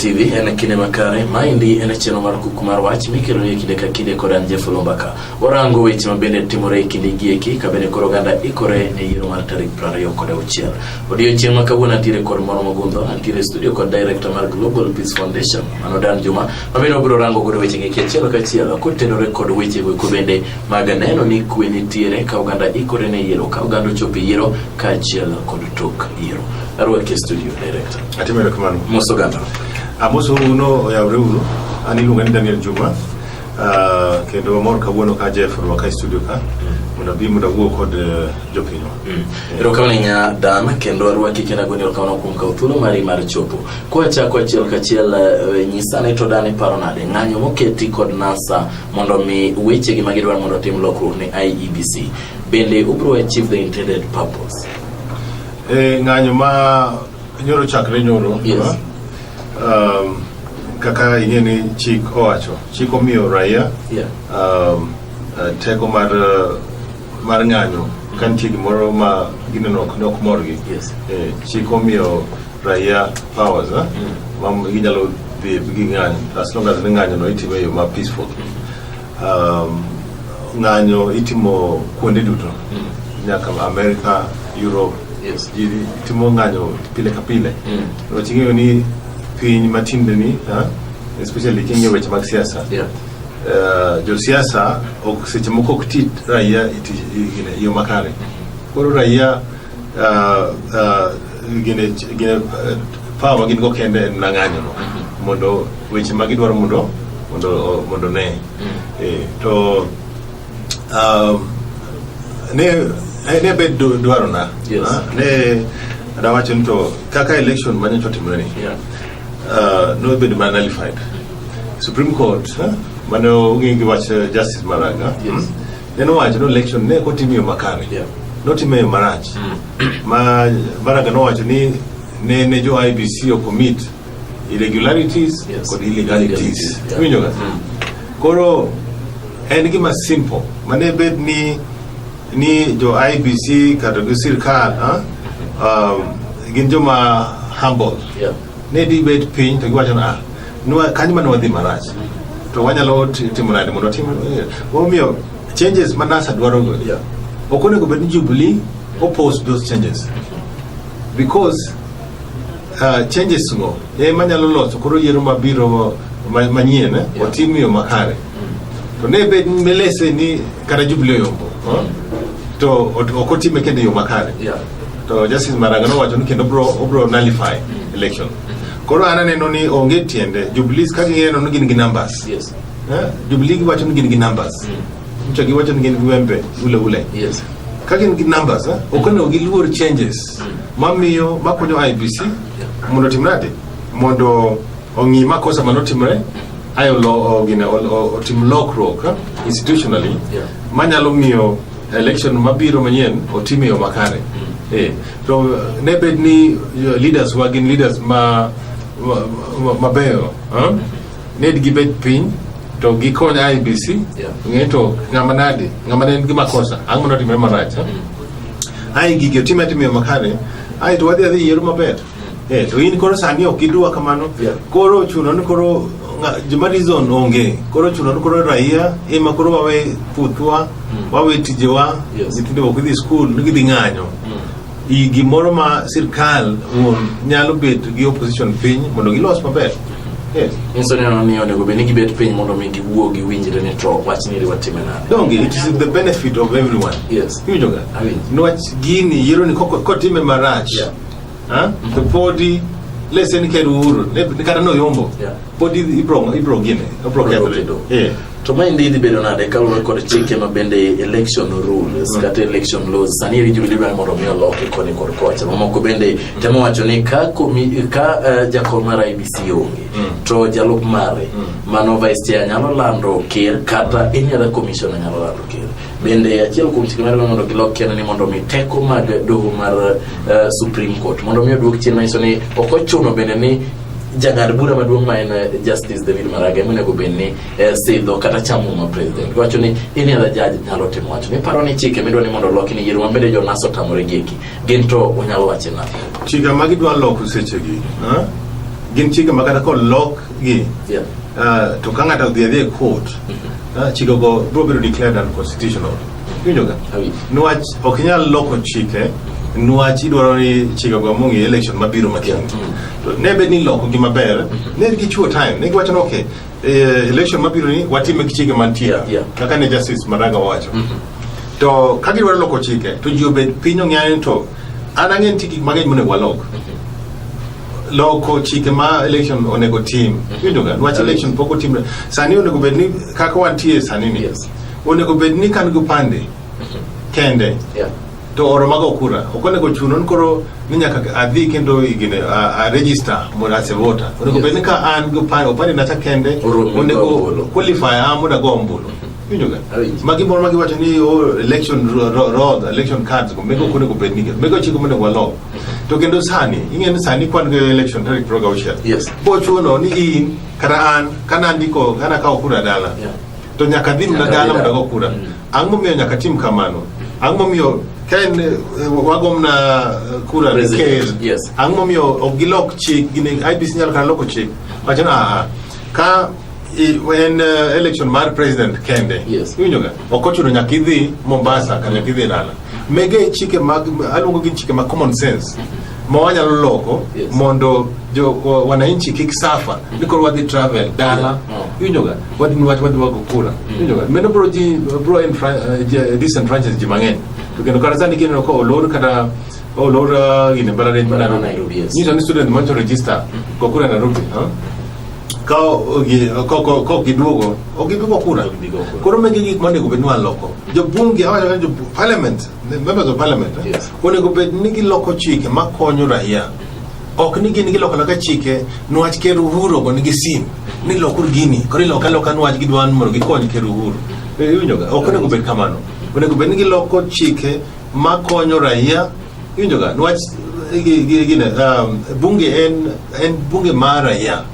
TV ene kine makare maindi ene cheno mar kukumar wach mikelo ye kide ka kide kodan Jefflo Mbaka orango weche mabende timore kinde gieki kabene koroganda ikore ne yiro mar tarik 26 odiochieng' ma kawuono atire kod moro mogundho atire studio kod director mar Global Peace Foundation Anodan Juma mabende obiro rango godo weche ng'eki achiel kachiel kotenore kod weche go bende mag neno ni kwe nitiere ka oganda ikore ne yiro ka oganda chopi yiro kachiel kod tok yiro arwake studio director atimere kamano moso ganda amoso uno ya ururu ani lungani Daniel Juma kendo mor kawuono ka Jefflo ka studio ka muda bi muda go kod jopinyo ero kawni nya dama kendo arwaki kena goni ero kawno kum kautulo mari mar chopo ko acha ko achiel kachiel nyisane to dane paronade ng'anyo moketi kod NASA mondo mi weche gi magidwar mondo tim lokruok ne IEBC bende ubro achieve the intended purpose ng'anyo ma nyoro chakre nyoro yes. Kaka ingeni chik owacho chik omiyo raia teko mar ng'anyo kan chik moro ma gineno ok morgi yes. Chik omiyo raia powers mam ginyalo dhi gi ng'anyo as long as ng'anyo no itimo yo ma peaceful ng'anyo itimo kuonde duto nyaka America, Europe yes. Itimo ng'anyo pile ka pile waching'eyo ni piny matinde ni especially kinge weche mag siasa jo siasa ok seche moko ok tit raia yo makare koro raia gine power gin go kende na ng'anyo no mondo weche magidwaro mondo ne to ne bed dwaro na ne adawacho nto kaka election manyo chotimre ni no bed nullified. Supreme Court mano ngi wach Justice Maraga neno wacho no election ne kotimio makare no time marach ma Maraga no wacho ni ne jo IBC o commit irregularities kod illegalities winjo ga koro en gima simple mane bed ni jo IBC kata go sirkal gin joma humble ne di bet pin to gwacho na no kanyo no dhi marach to wanyalo timo nade mondo timo omiyo changes manasa dwaro go okonego bed Jubilee oppose those changes because changes no manyalo loso koro yiero mabiro manyien otimiyo makare to ne bed melese ni kara Jubilee yombo to okotime kende yo makare to Justice Maraga no wacho ni kendo obro nullify election koro ananeno ni onge tiende Jubilee ka gingeno no gin gi numbers Jubilee wacho ni gin gi numbers mcho gi wacho ni gin gi wembe ule ka gin gi numbers okono gi luor changes mamiyo makonyo IBC mondo timrade mondo ongi makosa manotimre ayo otim lokruok institutionally manyalo miyo election mabiro manyien otimiyo makare to ne bed ni leaders wagin leaders mabeyo ne gibet piny to gikonya IBC ng'eto ng'ama ne gi makosa ang' mondo timre marach ai gige timimiyo makare ai to wadhi yiero maber to in koro sani ok idwa kamano koro chuno ni koro joma reason onge koro chuno ni koro raia ema koro wawe puthwa wawe tijewa nyithindo ok dhi school ni gidhi ng'anyo gimoro ma sirkal nyalo bet gi opposition piny mondo gilos maber insoneno ni onego bed ni gibet piny mondo mi giwuo gi winjre ni to wach ni watime nade donge it is the benefit of everyone winjo ga no wach gini yero ni kotime marach to podi lesen keru ne kata no yombo podi ibro gine kethre to maendi dhi bedo nade kaluwore kod chike mabende election rules kata election laws sani ri Jubilee mondo mi oloki koni kod kocha mamoko bende temo wacho ni ka jakon mar IBC onge to jalup mare mano vice chair nyalo lando ker kata any other commissioner nyalo lando ker bende achiel kuom chike mare mondo giloki ni mondo mi teko mag doho mar Supreme Court mondo mi oduok chien manyiso ni ok ochuno bende ni jang'ad bura maduong' ma en Justice David Maraga monego bed ni sidho kata chamo ma president wacho ni any other judge nyalo timo wacho ni paro ni chike midwa ni mondo loki ni yiero mabende jo naso tamore gieki gin to onyalo wache na chika magidwa loko sechegi gin chike makata ko lock gi to kangata the court chike go bro be declared unconstitutional winjoga nuach okinyal loko chike nuach idwaro ni chike go mongi election mabiro matin to nebe ni loko gi maber ne gi chuo time ne gwacho okay election mabiro ni watime chike mantia kaka ne justice Maraga wacho to kagi dwaro loko chike to jobe pinyo ng'ayo to anangen tiki mang'eny monego walok loko chike ma election onego tim windoga nwach election poko tim sani onego bed ni kaka wantie sani ni onego bed ni kan go pande kende to oro mago kura okonego chuno koro ni nyaka adhi kendo igine a register mondo as a voter onego bed ni ka an go pande na ta kende onego qualify amoda go ombulu windoga magi moro magi wacho ni election road election cards go mego konego bed ni mego chiko mondo walok to kendo sani ing'e ni sani kwan go election tarik 26 bo chuno ni in kata an kana ndiko kana ka okura dala to nyaka dhi na dala mondo go kura ang'o miyo nyaka tim kamano ang'o miyo ken wagomna kura ker ang'o miyo ogilok chik gine IBC nyalo kan loko chik wachana ka when election mar president kende winjoga okochuno nyaka idhi Mombasa kana nyaka idhi dala mege chike mag aluongo gi chike mag common sense mawanyalo loko mondo jo wananchi kik safa nikoro wadhi travel dala winjoga wadhi wago kura winjoga meno bro in decent branches ji mang'eny to kendo kata sani gino ko olor kata olor gine balare mana Nairobi ni to student mancho register ko kura na Nairobi ko giduogo ogiduogo kura koro megi gik monego bed ni waloko jo bunge awacho jo parliament members of parliament onego bed ni giloko chike makonyo raia ok ni gin giloko laka chike nwach ker Uhuru go nigi sim ni lokur gini koro loka nwach gidwan mondo gikony ker Uhuru winjoga ok onego bed kamano onego bed ni giloko chike makonyo raia winjoga nwach gine bunge en bunge mar raia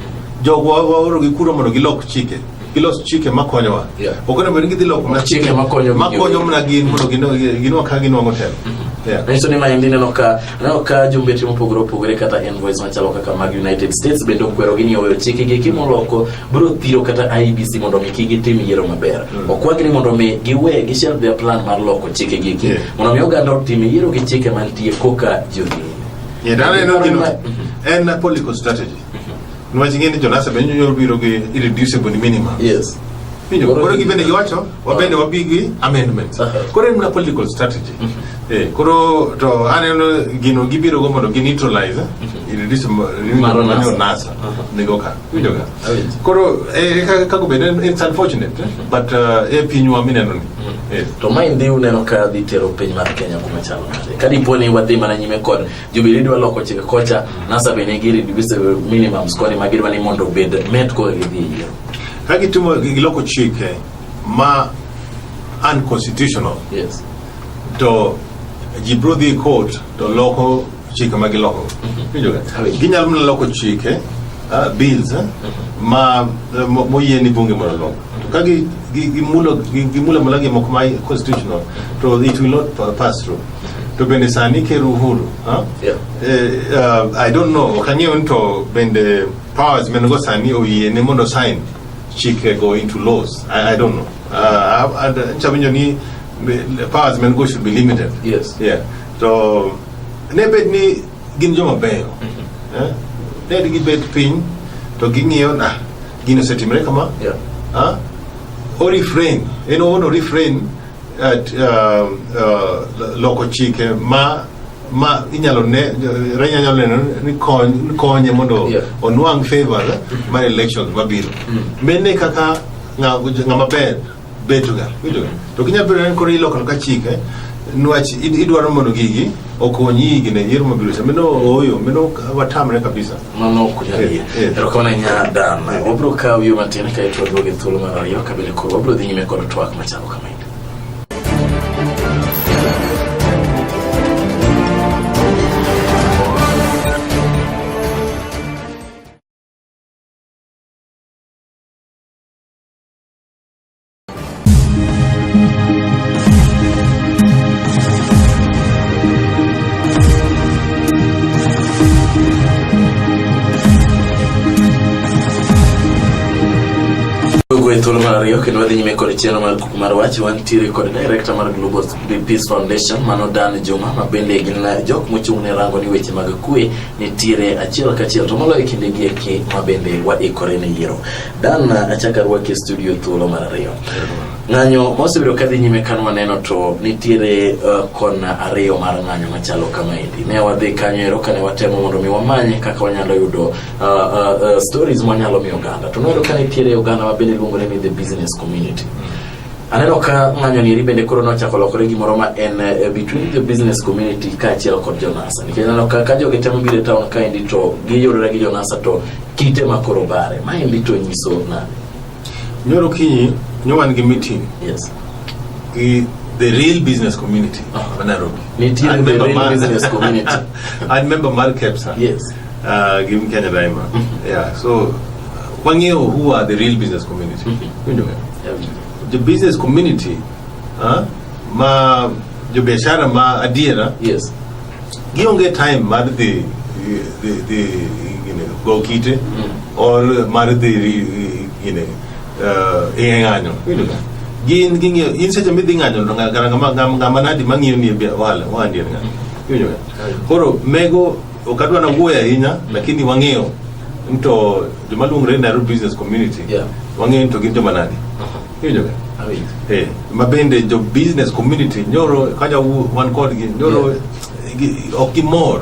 jogo waoro gi kuro mondo gilok chike gilos chike makonyowa okono bed gi loko na chike makonyo mna gin mondo gino ka gino ngotel Nso ni maendi neno ka jumbeti mopogore kata envoys machalo kaka mag United States bendo kwero gini oyo chike gi kimoloko bro thiro kata IBC mondo mi kigi tim yiero maber okwagi ni mondo mi giwe gi share their plan mar loko chike gi mondo mi oganda tim yiero gi chike mantie koka jodi dana no gino en a political strategy nwach ngeni Jonasa benyo yor biro gi irreducible minimum Pinyo, koro gibende giwacho, wabende wabigi amendments. Koro en political strategy. Koro to aneno gino gibiro go mondo neutralize irreducible minimum nasa negoka. Pinyo ga. Koro kako bende it's unfortunate, but pinyo mineno ni. To maindi uneno ka dhi tero piny mar Kenya kuma chalo nade. Kadi poni wadhi mana nyime kod Jubilee dwa loko chike kocha nasa bende gi reducible minimums koni magidwa ni mondo bed met ko gidhi yiero. Kagi tumo giloko chike ma unconstitutional to jibro the court to loko chike ma giloko ginyalo mna loko chike bills ma moyeni bunge mo loko to kagi gimulo malagi moko ma constitutional to it will not pass through to bende sani ker Uhuru I don't know kanyo nto bende powers menego sani oyene mondo sign chike go into laws. I don't know. Chabinyo powers men go should be limited. So nebed ni ginjo mabeyo. Ned gi bed pin to gingiyo na gino setimre kama. Or refrain. No refrain at loko chike ma inyalo ne renya nyalo ni konye mondo onwang favor mar elections mabiro mene kaka ngama betuga to kinya bero ko ilo ka chike nwach idwaro mondo gigi okonyi gine yiero mabiro meno oyo meno watamre kabisa mano kunyali rokona nya dana obro ka wiyo matene ka ito doge thulo mar yo kabele ko obro dhi nyime kod twak machalo kama waduogo e thuolo mar ariyo kendo wadhi nyime kod chenro mar wach. Wantiere kod director mar Global Peace Foundation Mano Dan Juma, ma bende gin jok mochung' ne rango ni weche mag kwe nitiere achiel kachiel to moloyo kinde gi eki ma bende waikore ne yiero. Dan, achaka rwaki e studio thuolo mar ariyo. Ng'anyo mosebiro kadhi nyime kan waneno to nitiere kon ariyo mar ng'anyo machalo kamaendi. Ne wadhi kanyo ero kane watemo mondo mi wamanye kaka wanyalo yudo stories mwanyalo mi oganda. To noyudo ka nitiere oganda ma bende luongo ni the business community. Aneno ka ng'anyo ni bende koro nochako lokore gimoro ma en between the business community ka achiel kod jonasa. Nikech aneno ka jogi temo biro e town kaendi to giyudore gi jonasa to kite makoro bare. Maendi to nyiso na Nyoro kinyi nyowan gi meeting. Yes. The real business community of Nairobi. Nitiere the real business community. I remember Mark Kepsa. Yes. Given Kenya Daima. Yeah. So one year who are the real business community? You know, the business community, ma the biashara ma adira. Yes. Give get time ma the go kite or ma the enganyo. You know. Gin such a meeting I don't know Gamanadi Mangi ni wala wandi nga. You know. Koro mego okatwa na goya inya lakini wangeo mto jumalungre na business community. Yeah. Wangeo to ginto manadi. You know. Mabende jo business community nyoro kaja one code nyoro okimor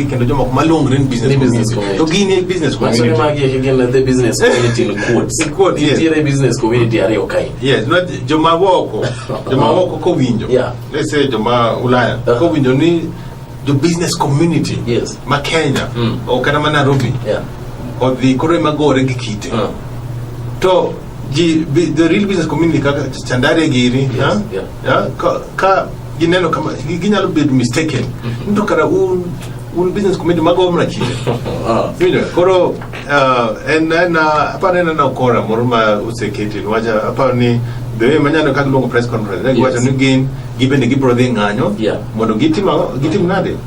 kendo joma malungre business community. To gini business community. So magi again the business community in quotes. In quotes, yes. The business community are okay. Yes, not joma woko ko winjo. Yeah. Let's say joma Ulaya ko winjo ni the business community. Yes. Ma Kenya o kana ma Nairobi. Yeah. O the kore magore gi kite. To the real business community kaka chandare giri, yes. Yeah. Ka gineno kama ginyalo be mistaken. Nto kara un business community mago mra kite. Koro and then apana na ukora moruma useketi waja apani the way manyano kaglongo press conference like wacha nugin gibende gibrothe ng'anyo mondo gitim nade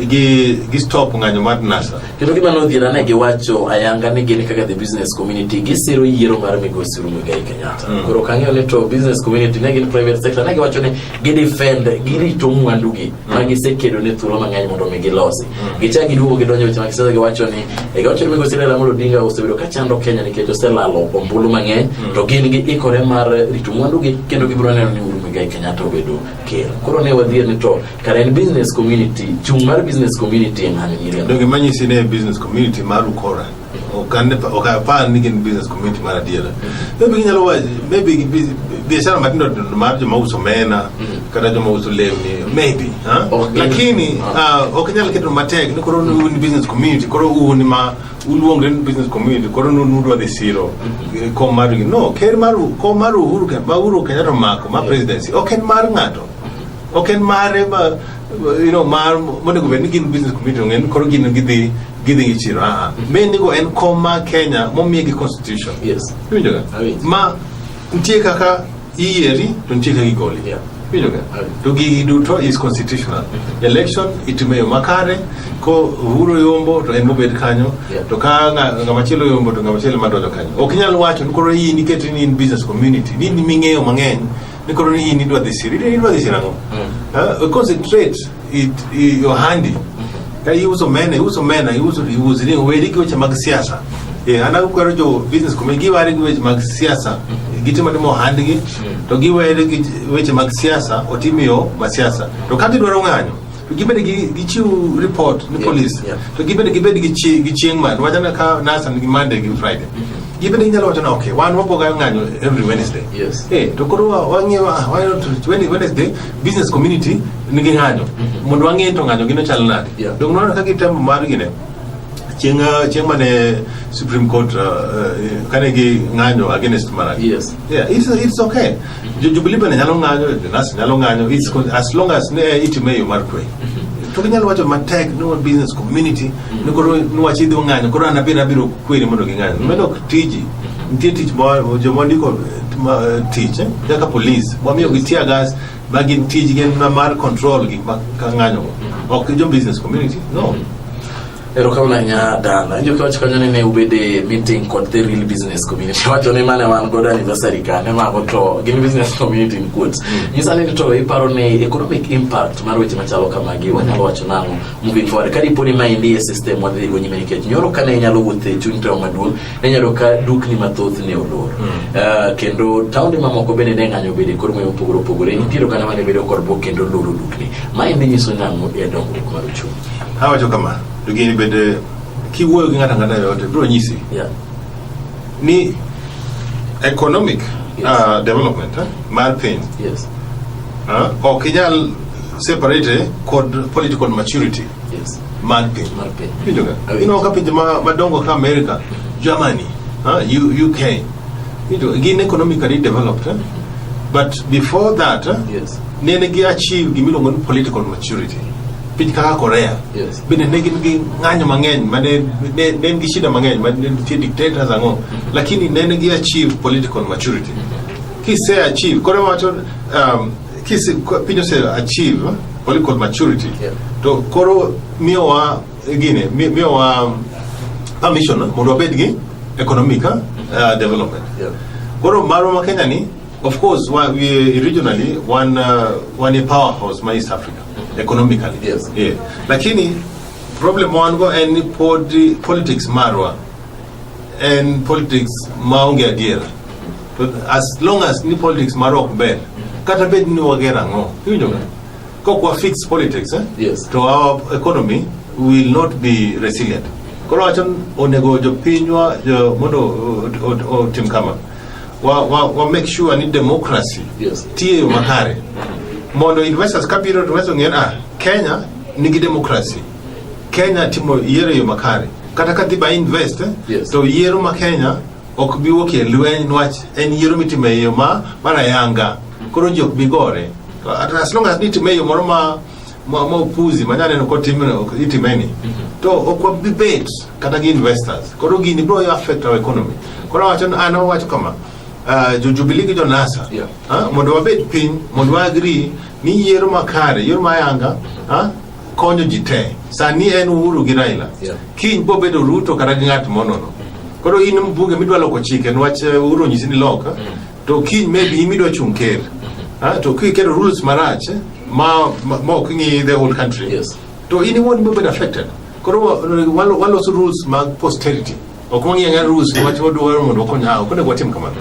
gi stop ng'anyo mar nasa kendo gima nodhiera ne giwacho ayanga ni gin kaka the business community gisiro yiero mar Migosi Muigai Kenyatta. Koro kang'eyo ni to business community ne gin private sector ne giwacho ni gidefend girito mwandugi ma gisekedo ne thuolo mang'eny mondo mi gilosi gichak giduogo gidonjo weche mag siasa giwacho ni Migosi Raila Odinga osebedo ka chando Kenya nikech oselalo ombulu mang'eny to gin gi ikore mar rito mwandugi kendo gibiro neno ni Muigai Kenyatta obedo ker. Koro ne wadhier ni to karen business community chung mar business community en haniri dogi manyisi ne business community maru kora okapa ni business community mara diela maybe biashara matindo mar joma uso mena kada joma uso lewni maybe lakini okinyal keto matek ni koro ni business community koro uni ma uluongre business community koro nudwa the zero ko maru no ker maru ko maru Uhuru Kenyatta mako ma presidency oken mar ngato oken mare ba mar mondo go ni gin business community ngen koro gin gidhi gichiro meni go en koma Kenya momiegi constitution. Yes. Winjoga ma ntie kaka ieri to ntie kaka igoli. Winjoga to gigi duto is constitutional. Election itimeyo makare ko Uhuru yombo to en mobed kanyo to ka ngamachielo yombo to ngamachielo madojo kanyo okinyal wacho ni koro hii niketi ni in business community ni ming'eyo mang'eny ni koro ni hii nidwa dhisira ngo concentrate your handy uso mena ni wedi ki weche mag siasa anago kwero jo business community giwari gi weche mag siasa gitimo demo handgi to giwere gi weche mag siasa otimiyo ma siasa to kati dwaro ng'anyo to gibede gichiu report ni police to gibede gi chieng' man wajana ka nasa ni Monday gi Friday gibede nyalo wacho na okay wan wapoga ng'anyo every Wednesday. Yes. To koro wang'ewa why not Wednesday business community nigi ng'anyo mondo wang'e to ng'anyo gino chal nade dong nono ka gitembo mar gine chieng' mane Supreme Court kane gi ng'anyo against Maragi. Yes. Yeah, it's okay. Jubilee bene nyalo ng'anyo, nas nyalo ng'anyo, as long as ne itimeyo mar kwe. To ginyalo wacho matek no business community ni koro nwachi dhi ng'anyo koro anabiro kweri mondo ging'anyo medo tiji nitie tich jomondiko tich kaka police wamiyo gi tear gas bagin tiji gen mar control gik ma ng'anyo ok jo business community no Erokana nya dana ndio kwa chakanya ne ubede meeting con the real business community wacho ne mane wan goda anniversary kan ma to gin business community in quotes nisane to iparo ne economic impact mar weche machalo kamagi wanyalo wacho nango moving forward kadi poni mind system wa dhigo nyime nikech nyoro kane nyalo wuothe chuny to maduong ne nyalo ka dukni mathoth ne olor kendo taunde mamoko bende ne nganyo bede kor moyo pogoro nitiero kana mane bedo kor bo kendo loro dukni mind nyiso nango e dongruok mar chuny hawacho kama dugini bede kiwuoyo gi ngata ngata yote bro nyisi ni economic development mar piny okinyal separate kod political maturity mar piny ka pinje madongo ka America, Germany, UK gin economically developed but before that nene gi achieve gimiluongo ni political maturity. Piny kaka Korea bende ne gin gi ng'anyo mang'eny mane ne gi shida mang'eny mane nitie dictators ang'o lakini ne gi achieve political maturity kise achieve kore wacho piny ose achieve political maturity to koro miyowa permission mondo wabed gi economic development koro marwa ma Kenya ni of course we regionally one a powerhouse ma East Africa economically lakini problem wango and politics marwa and politics maonge adiera as long as ni politics marwa ber kata bed ni wagera ngo ko kwa fix politics to our economy will not be resilient koro achon onego jo pinywa jo mondo tim kama wa make sure ni democracy tie makare mondo investors kabiro to ngena Kenya nigi democracy Kenya timo yiero yo makare kata kadhi ba invest to yiero ma Kenya ok bi woke lweny nwach en yiero mitime yo mara yanga koro jok bigore as long as nitime yo moro ma upuzi manyane no kotimeno itimeni to ok bi bet kata gi investors koro gini bro affect our economy koro wacho kama Jubilee jo NASA mondo wabed piny mondo wa agree ni yiero makare yiero mayanga konyo jite sani en Uhuru gi Raila kiny bo bedo Ruto kata gi ng'at monono koro in mbunge midwa loko chike nwach Uhuru nyisi ni loka to kiny maybe imidwa chung ker to kiketo rules marach ma ok ngi the whole country to in won't be affected koro waloso rules mag posterity ok ngi nga rules nwach wadwaro mondo wakonya ok ne watim kamano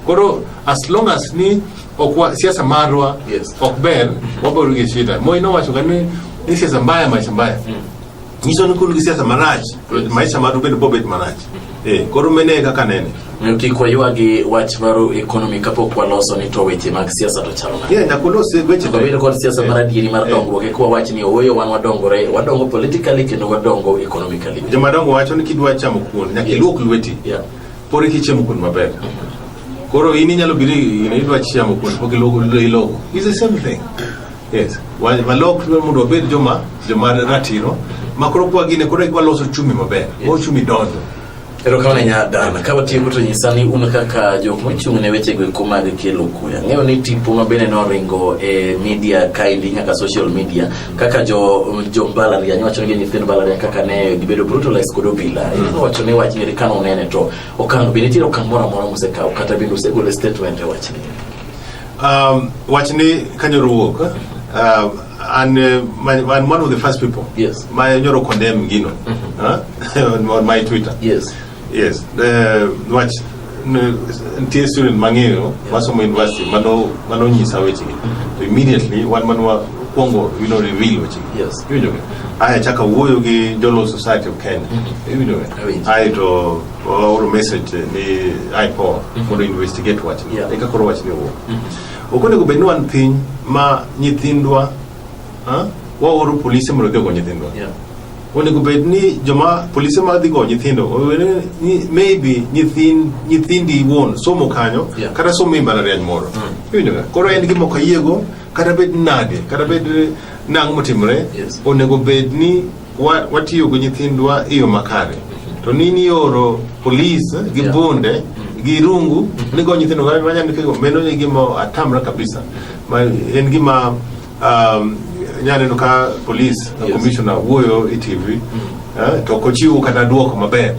koro as long as ni okwa siasa marwa okber waboro gi shida mo ino wacho gani ni siasa mbaya maisha mbaya niso ni kulu gi siasa marach maisha maru bedo bobet marach koro mene kaka nene kwa yuagi wach maru economy kapo kwa loso ni to weche mag siasa to chalo na kolose weche to bedo kwa siasa maradiri mar dongruok kwa wach ni oyo wan wadongo politically kendo wadongo economically joma dongo wacho ni kidwa chamo kuon nyaka luok lweti pore kichemo kuon maber koro ini nyalo biri idwa chiamo kuon poke logo is the same thing walok mondo bed joma ratiro makoro kwa gine koro kwa loso chumi maber o chumi donjo erokana nya dana kawa tiyo to nyisani kaka jok mochung ne weche go kuma de kelo kuya ng'eyo ni tipo mabene no ringo media kaindi nyaka social media kaka jo mbalariany wacho ni nyithindo mbalariany kaka ne gibedo brutalized kod obila wacho ne wach ni kano nene to okang bene tiro kang mora museka kata bendo segolo statement e wach ni wach ni kanyo ruok and one of the first people my nyoro condemn gino on my Twitter watch ntie student mangeo masomo university mano nyisa weche immediately one manwa kongo reveal weche aya chaka wuoyo gi Jolo Society of Kenya I to or message ni iPod for investigate watch eka koro watch ni wo okone go benu an piny ma nyithindwa wa oro polisi mondo go nyithindwa onego bed ni joma polisi ma dhi go nyithindo ni maybe nyithindi won somo kanyo kata somo mbalariany moro koro en gimo kayiego kata bed nade kata bed nang motimre onego bed ni watiyo go nyithindwa iyo makare to nini oro polisi gi bunde gi rungu ni go nyithindo ga manyane kego meno ni gimo atamra kabisa en gima nyane no ka police commissioner woyo TV to kochiwo kata duoko maber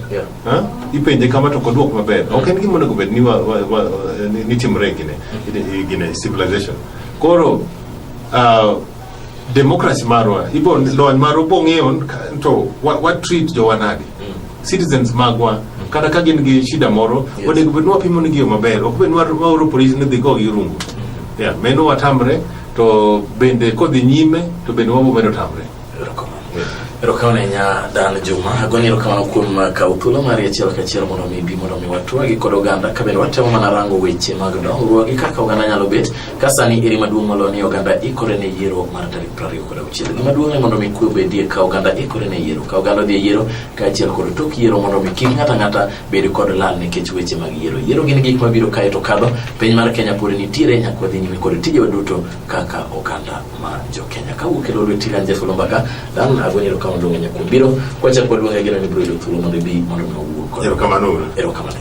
ipenje kama to koduoko maber ok en gima onego bed ni timre gine civilization koro democracy marwa ibo lony marwa bong'eyo to what treat jowanadi citizens magwa kata ka gin gi shida moro onego bed nwapimo nigi yo maber ok bed nwaoro polisi ni dhi go gi rungu meno watamre to bende kodhi nyime to bende wabo medo tamre. Erokamano nya Dan Juma agoni erokamano kuom kawo thuolo mari achiel kachiel mondo mi bi mondo mi watwagi kod oganda ka bende watemo mana rango weche mag dongruok kaka oganda nyalo bet ka sani eri maduong' moloyo ni oganda ikore ne yiero mar tarik 26. Gima duong' mondo mi kwe bedie ka oganda ikore ne yiero ka oganda dhi yiero ka achiel kod tok yiero mondo mi kik ng'ata bed kod lal nikech weche mag yiero. Yiero gin gik mabiro kae to kadho piny mar Kenya pod nitiere nyaka dhi nyime kod tije duto kaka oganda ma jo Kenya ka wuok e lweti Kanje Mbaka Dan agoni erokamano ndongo nyakumbiro kwa cha kwa duonga gina ni bro ile thulo mondo bi mondo no wuok. Erokamano. Erokamano.